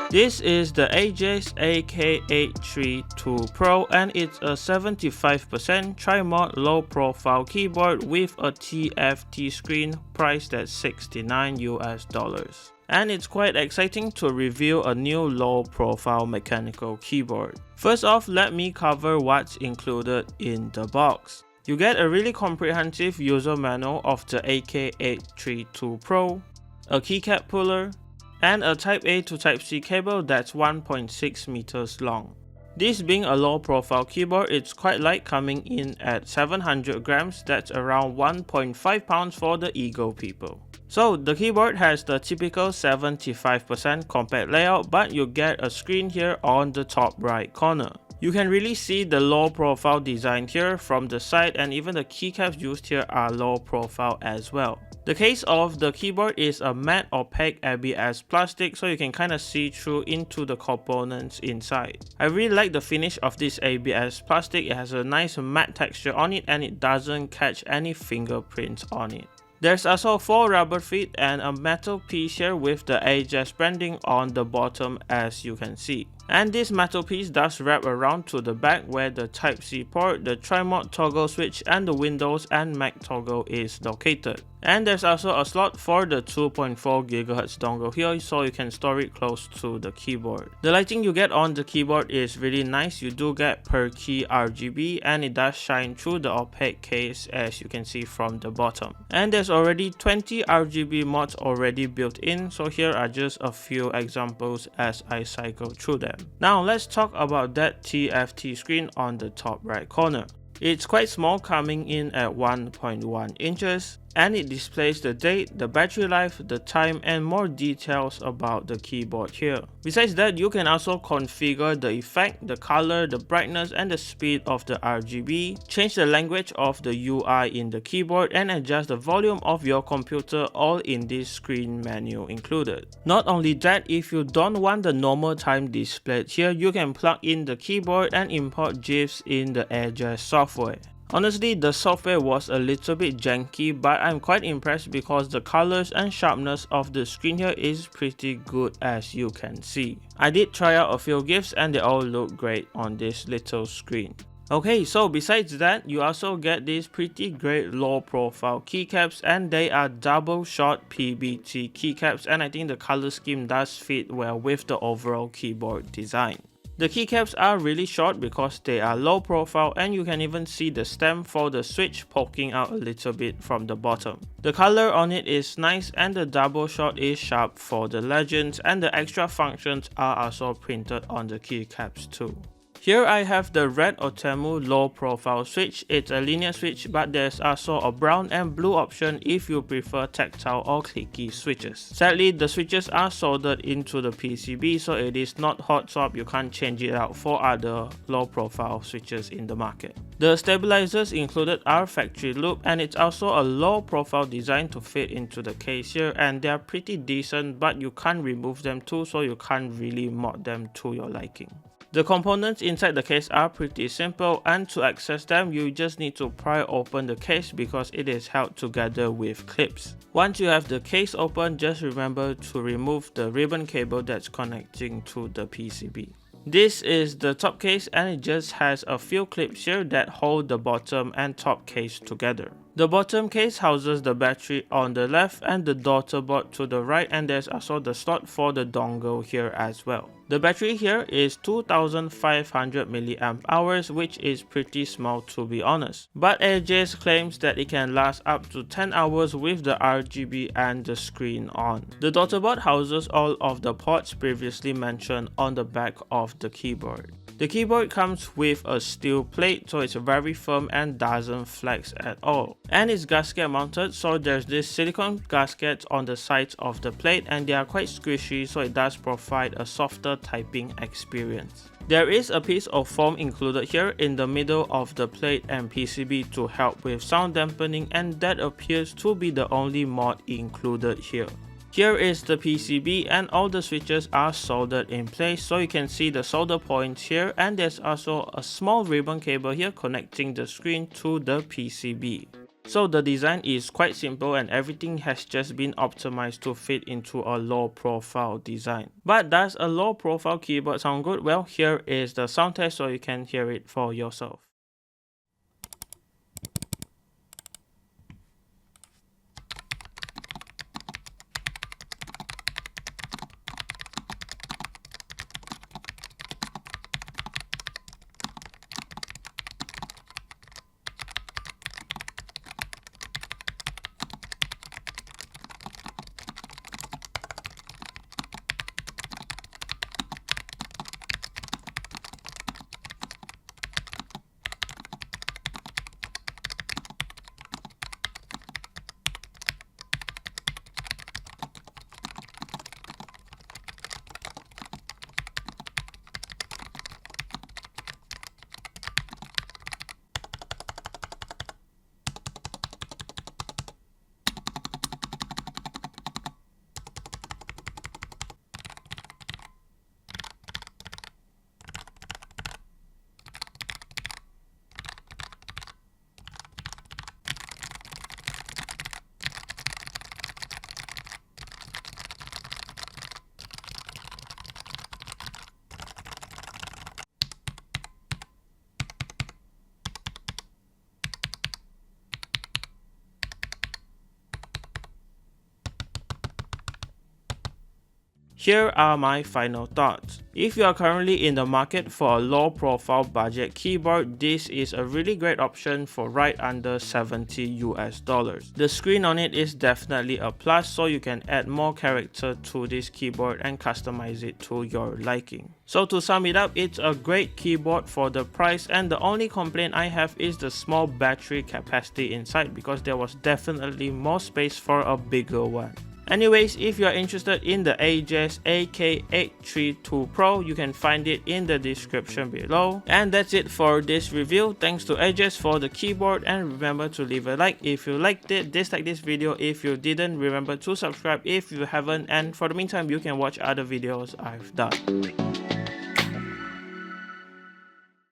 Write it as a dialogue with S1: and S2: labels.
S1: This is the Ajazz AK832 Pro and it's a 75% tri-mod low profile keyboard with a TFT screen priced at $69 US. And it's quite exciting to review a new low profile mechanical keyboard. First off, let me cover what's included in the box. You get a really comprehensive user manual of the AK832 Pro, a keycap puller, and a Type A to Type C cable that's 1.6 meters long. This being a low profile keyboard, it's quite light, coming in at 700 grams, that's around 1.5 pounds for the ego people. So the keyboard has the typical 75% compact layout, but you get a screen here on the top right corner. You can really see the low profile design here from the side, and even the keycaps used here are low profile as well. The case of the keyboard is a matte opaque ABS plastic, so you can kind of see through into the components inside. I really like the finish of this ABS plastic. It has a nice matte texture on it and it doesn't catch any fingerprints on it. There's also 4 rubber feet and a metal piece here with the Ajazz branding on the bottom, as you can see. And this metal piece does wrap around to the back where the Type-C port, the tri-mod toggle switch, and the Windows and Mac toggle is located. And there's also a slot for the 2.4 GHz dongle here, so you can store it close to the keyboard. The lighting you get on the keyboard is really nice. You do get per key RGB and it does shine through the opaque case, as you can see from the bottom. And there's already 20 RGB mods already built in, so here are just a few examples as I cycle through them. Now let's talk about that TFT screen on the top right corner. It's quite small, coming in at 1.1 inches, and it displays the date, the battery life, the time, and more details about the keyboard here. Besides that, you can also configure the effect, the color, the brightness, and the speed of the RGB, change the language of the UI in the keyboard, and adjust the volume of your computer, all in this screen menu included. Not only that, if you don't want the normal time displayed here, you can plug in the keyboard and import GIFs in the Ajazz software. Honestly, the software was a little bit janky, but I'm quite impressed because the colors and sharpness of the screen here is pretty good, as you can see. I did try out a few GIFs and they all look great on this little screen. Okay, so besides that, you also get these pretty great low profile keycaps, and they are double shot PBT keycaps, and I think the color scheme does fit well with the overall keyboard design. The keycaps are really short because they are low profile, and you can even see the stem for the switch poking out a little bit from the bottom. The color on it is nice and the double shot is sharp for the legends, and the extra functions are also printed on the keycaps too. Here I have the red Outemu low profile switch. It's a linear switch, but there's also a brown and blue option if you prefer tactile or clicky switches. Sadly, the switches are soldered into the PCB, so it is not hot swap. You can't change it out for other low profile switches in the market. The stabilizers included are factory loop, and it's also a low profile design to fit into the case here, and they are pretty decent, but you can't remove them too, so you can't really mod them to your liking. The components inside the case are pretty simple, and to access them you just need to pry open the case because it is held together with clips. Once you have the case open, just remember to remove the ribbon cable that's connecting to the PCB. This is the top case, and it just has a few clips here that hold the bottom and top case together. The bottom case houses the battery on the left and the daughter board to the right, and there's also the slot for the dongle here as well. The battery here is 2500 mAh, which is pretty small to be honest. But Ajazz claims that it can last up to 10 hours with the RGB and the screen on. The daughter board houses all of the ports previously mentioned on the back of the keyboard. The keyboard comes with a steel plate, so it's very firm and doesn't flex at all. And it's gasket mounted, so there's this silicone gasket on the sides of the plate, and they are quite squishy, so it does provide a softer typing experience. There is a piece of foam included here in the middle of the plate and PCB to help with sound dampening, and that appears to be the only mod included here. Here is the PCB, and all the switches are soldered in place, so you can see the solder points here, and there's also a small ribbon cable here connecting the screen to the PCB. So the design is quite simple and everything has just been optimized to fit into a low profile design. But does a low profile keyboard sound good? Well, here is the sound test so you can hear it for yourself. Here are my final thoughts. If you are currently in the market for a low profile budget keyboard, this is a really great option for right under $70 US. The screen on it is definitely a plus, so you can add more character to this keyboard and customize it to your liking. So to sum it up, it's a great keyboard for the price, and the only complaint I have is the small battery capacity inside, because there was definitely more space for a bigger one. Anyways, if you are interested in the Ajazz AK832 Pro, you can find it in the description below. And that's it for this review. Thanks to Ajazz for the keyboard, and remember to leave a like if you liked it, dislike this video if you didn't, remember to subscribe if you haven't, and for the meantime you can watch other videos I've done.